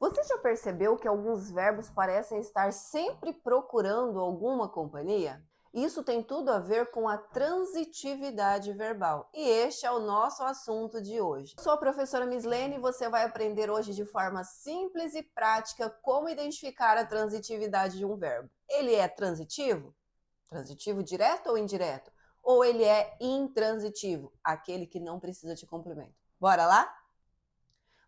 Você já percebeu que alguns verbos parecem estar sempre procurando alguma companhia? Isso tem tudo a ver com a transitividade verbal. E este é o nosso assunto de hoje. Eu sou a professora Mislene e você vai aprender hoje de forma simples e prática como identificar a transitividade de um verbo. Ele é transitivo? Transitivo direto ou indireto? Ou ele é intransitivo, aquele que não precisa de complemento? Bora lá?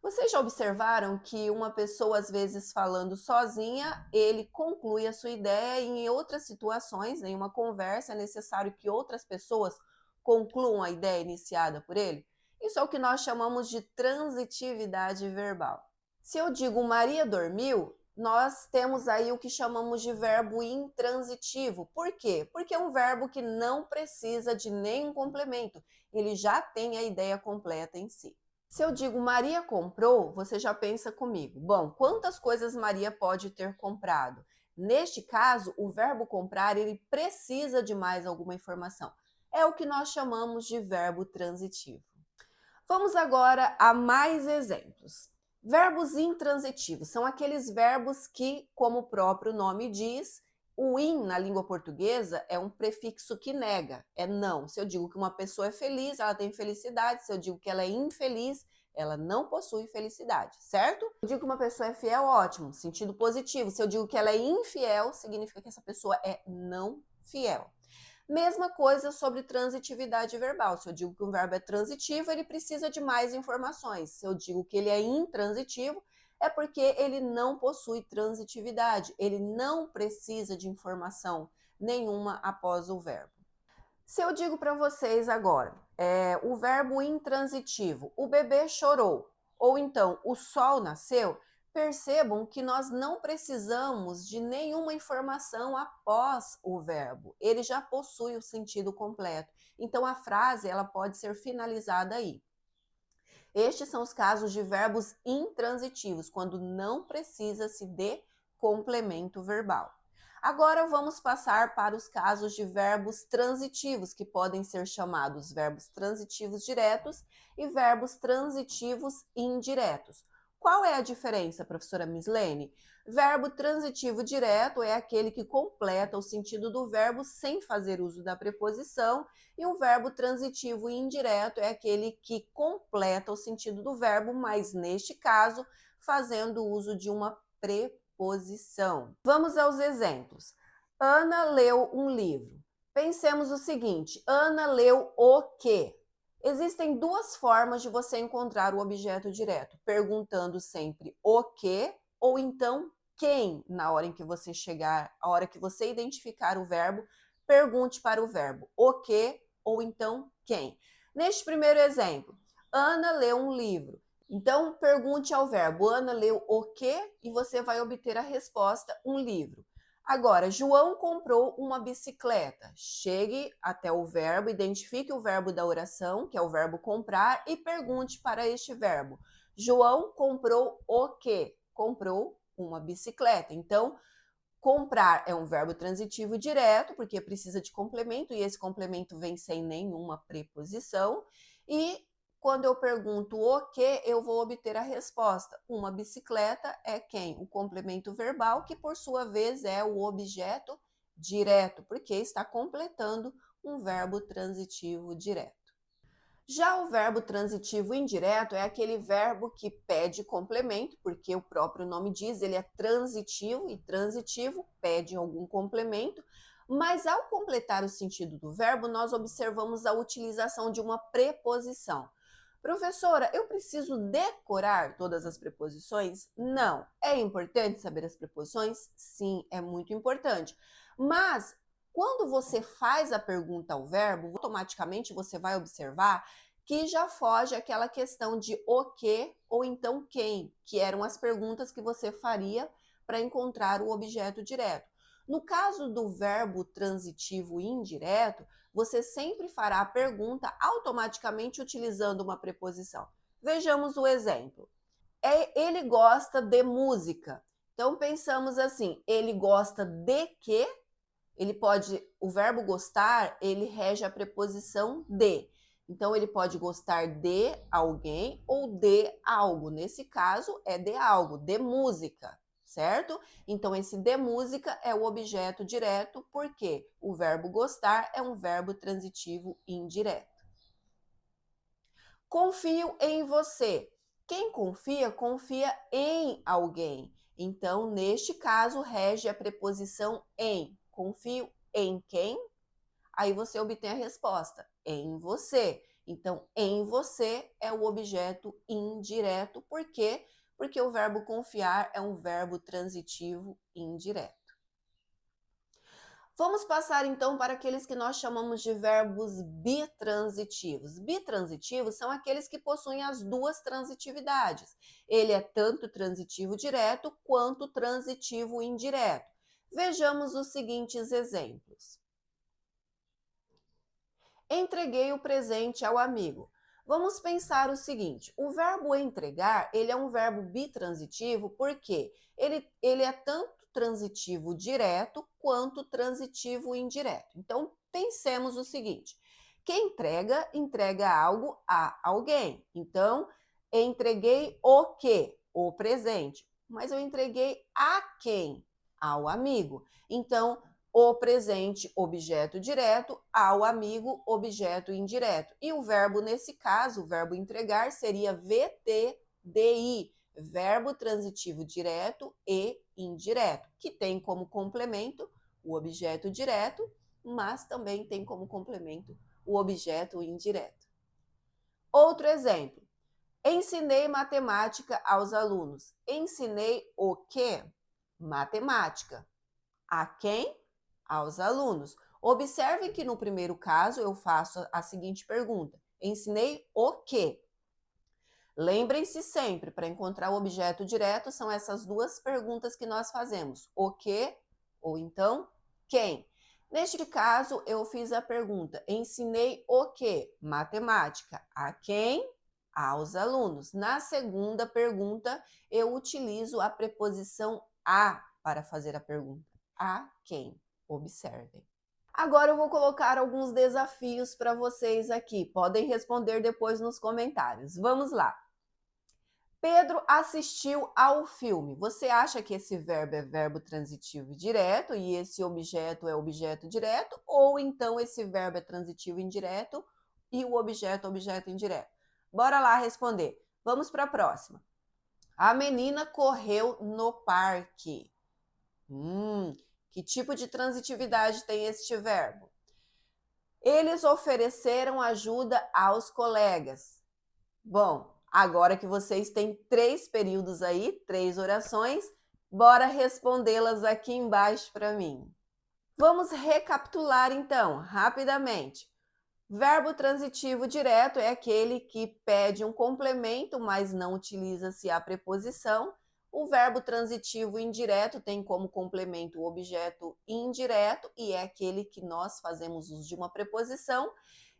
Vocês já observaram que uma pessoa, às vezes, falando sozinha, ele conclui a sua ideia e em outras situações, em uma conversa, é necessário que outras pessoas concluam a ideia iniciada por ele? Isso é o que nós chamamos de transitividade verbal. Se eu digo Maria dormiu, nós temos aí o que chamamos de verbo intransitivo. Por quê? Porque é um verbo que não precisa de nenhum complemento, ele já tem a ideia completa em si. Se eu digo Maria comprou, você já pensa comigo. Bom, quantas coisas Maria pode ter comprado? Neste caso, o verbo comprar, ele precisa de mais alguma informação. É o que nós chamamos de verbo transitivo. Vamos agora a mais exemplos. Verbos intransitivos são aqueles verbos que, como o próprio nome diz, o in na língua portuguesa é um prefixo que nega, é não. Se eu digo que uma pessoa é feliz, ela tem felicidade. Se eu digo que ela é infeliz, ela não possui felicidade, certo? Se eu digo que uma pessoa é fiel, ótimo, sentido positivo. Se eu digo que ela é infiel, significa que essa pessoa é não fiel. Mesma coisa sobre transitividade verbal. Se eu digo que um verbo é transitivo, ele precisa de mais informações. Se eu digo que ele é intransitivo, é porque ele não possui transitividade, ele não precisa de informação nenhuma após o verbo. Se eu digo para vocês agora, o verbo intransitivo, o bebê chorou, ou então o sol nasceu, percebam que nós não precisamos de nenhuma informação após o verbo. Ele já possui o sentido completo. Então a frase ela pode ser finalizada aí. Estes são os casos de verbos intransitivos, quando não precisa-se de complemento verbal. Agora vamos passar para os casos de verbos transitivos, que podem ser chamados verbos transitivos diretos e verbos transitivos indiretos. Qual é a diferença, professora Mislene? Verbo transitivo direto é aquele que completa o sentido do verbo sem fazer uso da preposição, e o verbo transitivo indireto é aquele que completa o sentido do verbo, mas neste caso, fazendo uso de uma preposição. Vamos aos exemplos. Ana leu um livro. Pensemos o seguinte: Ana leu o quê? Existem duas formas de você encontrar o objeto direto, perguntando sempre o que ou então quem, na hora em que você chegar, a hora que você identificar o verbo, pergunte para o verbo o que ou então quem. Neste primeiro exemplo, Ana leu um livro. Então, pergunte ao verbo Ana leu o que e você vai obter a resposta um livro. Agora, João comprou uma bicicleta. Chegue até o verbo, identifique o verbo da oração, que é o verbo comprar, e pergunte para este verbo: João comprou o quê? Comprou uma bicicleta. Então, comprar é um verbo transitivo direto, porque precisa de complemento, e esse complemento vem sem nenhuma preposição. E quando eu pergunto o que, eu vou obter a resposta. Uma bicicleta é quem? O complemento verbal, que por sua vez é o objeto direto, porque está completando um verbo transitivo direto. Já o verbo transitivo indireto é aquele verbo que pede complemento, porque o próprio nome diz, ele é transitivo e transitivo pede algum complemento, mas ao completar o sentido do verbo, nós observamos a utilização de uma preposição. Professora, eu preciso decorar todas as preposições? Não. É importante saber as preposições? Sim, é muito importante. Mas quando você faz a pergunta ao verbo, automaticamente você vai observar que já foge aquela questão de o que ou então quem, que eram as perguntas que você faria para encontrar o objeto direto. No caso do verbo transitivo indireto, você sempre fará a pergunta automaticamente utilizando uma preposição. Vejamos o exemplo. Ele gosta de música. Então pensamos assim, ele gosta de quê? O verbo gostar, ele rege a preposição de. Então, ele pode gostar de alguém ou de algo. Nesse caso, é de algo, de música, certo? Então, esse de música é o objeto direto, porque o verbo gostar é um verbo transitivo indireto. Confio em você. Quem confia, confia em alguém. Então, neste caso, rege a preposição em. Confio em quem? Aí você obtém a resposta, em você. Então, em você é o objeto indireto. Por quê? Porque o verbo confiar é um verbo transitivo indireto. Vamos passar então para aqueles que nós chamamos de verbos bitransitivos. Bitransitivos são aqueles que possuem as duas transitividades. Ele é tanto transitivo direto quanto transitivo indireto. Vejamos os seguintes exemplos. Entreguei o presente ao amigo. Vamos pensar o seguinte, o verbo entregar, ele é um verbo bitransitivo porque ele é tanto transitivo direto quanto transitivo indireto. Então, pensemos o seguinte, quem entrega, entrega algo a alguém. Então, entreguei o quê? O presente. Mas eu entreguei a quem? Ao amigo. Então, o presente, objeto direto, ao amigo, objeto indireto. E o verbo, nesse caso, o verbo entregar, seria VTDI, verbo transitivo direto e indireto, que tem como complemento o objeto direto, mas também tem como complemento o objeto indireto. Outro exemplo. Ensinei matemática aos alunos. Ensinei o quê? Matemática. A quem? Aos alunos. Observe que no primeiro caso eu faço a seguinte pergunta: ensinei o quê? Lembrem-se sempre, para encontrar o objeto direto, são essas duas perguntas que nós fazemos: o quê ou então quem. Neste caso, eu fiz a pergunta: ensinei o quê? Matemática. A quem? Aos alunos. Na segunda pergunta, eu utilizo a preposição a para fazer a pergunta. A quem? Observem. Agora eu vou colocar alguns desafios para vocês aqui. Podem responder depois nos comentários. Vamos lá. Pedro assistiu ao filme. Você acha que esse verbo é verbo transitivo direto e esse objeto é objeto direto? Ou então esse verbo é transitivo indireto e o objeto é objeto indireto? Bora lá responder. Vamos para a próxima. A menina correu no parque. Que tipo de transitividade tem este verbo? Eles ofereceram ajuda aos colegas. Bom, agora que vocês têm 3 períodos aí, 3 orações, bora respondê-las aqui embaixo para mim. Vamos recapitular então, rapidamente. Verbo transitivo direto é aquele que pede um complemento, mas não utiliza-se a preposição. O verbo transitivo indireto tem como complemento o objeto indireto e é aquele que nós fazemos uso de uma preposição.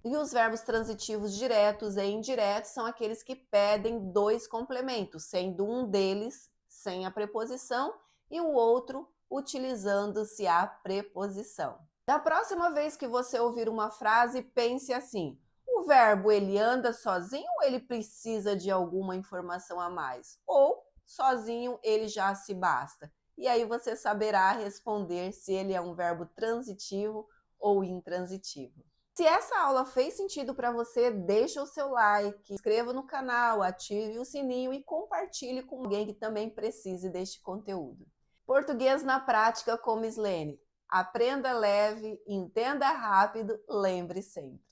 E os verbos transitivos diretos e indiretos são aqueles que pedem 2 complementos, sendo um deles sem a preposição e o outro utilizando-se a preposição. Da próxima vez que você ouvir uma frase, pense assim: o verbo ele anda sozinho ou ele precisa de alguma informação a mais? Ou sozinho ele já se basta? E aí você saberá responder se ele é um verbo transitivo ou intransitivo. Se essa aula fez sentido para você, deixa o seu like, inscreva no canal, ative o sininho e compartilhe com alguém que também precise deste conteúdo. Português na prática com Miss Lene. Aprenda leve, entenda rápido, lembre sempre.